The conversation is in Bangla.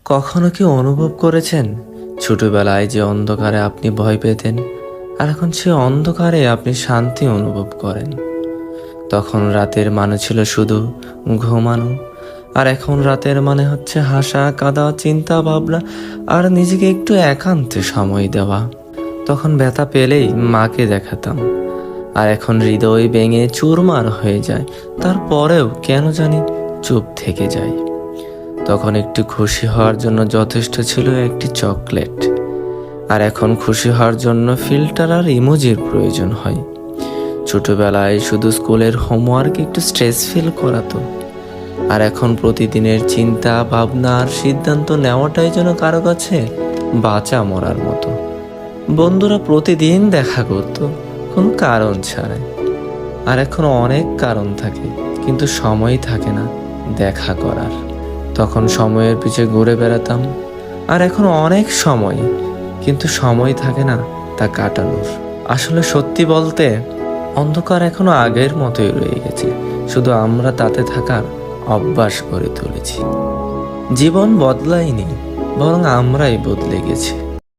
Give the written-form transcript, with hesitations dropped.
কখনো কি অনুভব করেছেন ছোটবেলায় যে অন্ধকারে আপনি ভয় পেতেন আর এখন সে অন্ধকারে আপনি শান্তি অনুভব করেন? তখন রাতের মানে ছিল শুধু ঘুমানো, আর এখন রাতের মানে হচ্ছে হাসা, কাঁদা, চিন্তা ভাবনা আর নিজেকে একটু একান্তে সময় দেওয়া। তখন ব্যথা পেলেই মাকে দেখাতাম, আর এখন হৃদয় ভেঙে চুরমার হয়ে যায়, তারপরেও কেন জানি চুপ থেকে যায়। তখন একটু খুশি হওয়ার জন্য যথেষ্ট ছিল একটি চকলেট, আর এখন খুশি হওয়ার জন্য ফিল্টার আর ইমোজির প্রয়োজন হয়। ছোটবেলায় শুধু স্কুলের হোমওয়ার্ক একটু স্ট্রেস ফিল করাতো, আর এখন প্রতিদিনের চিন্তা ভাবনা আর সিদ্ধান্ত নেওয়াটাই যেন কারো কাছে বাঁচা মরার মতো। বন্ধুরা প্রতিদিন দেখা করত কোনো কারণ ছাড়াই, আর এখন অনেক কারণ থাকে কিন্তু সময় থাকে না দেখা করার। তখন সময়ের পিছে ঘুরে বেড়াতাম, আর এখন অনেক সময় কিন্তু সময় থাকে না তা কাটানোর। আসলে সত্যি বলতে অন্ধকার এখনো আগের মতোই রয়ে গেছে, শুধু আমরা তাতে থাকার অভ্যাস করে তুলেছি। জীবন বদলায়নি, বরং আমরাই বদলে গেছি।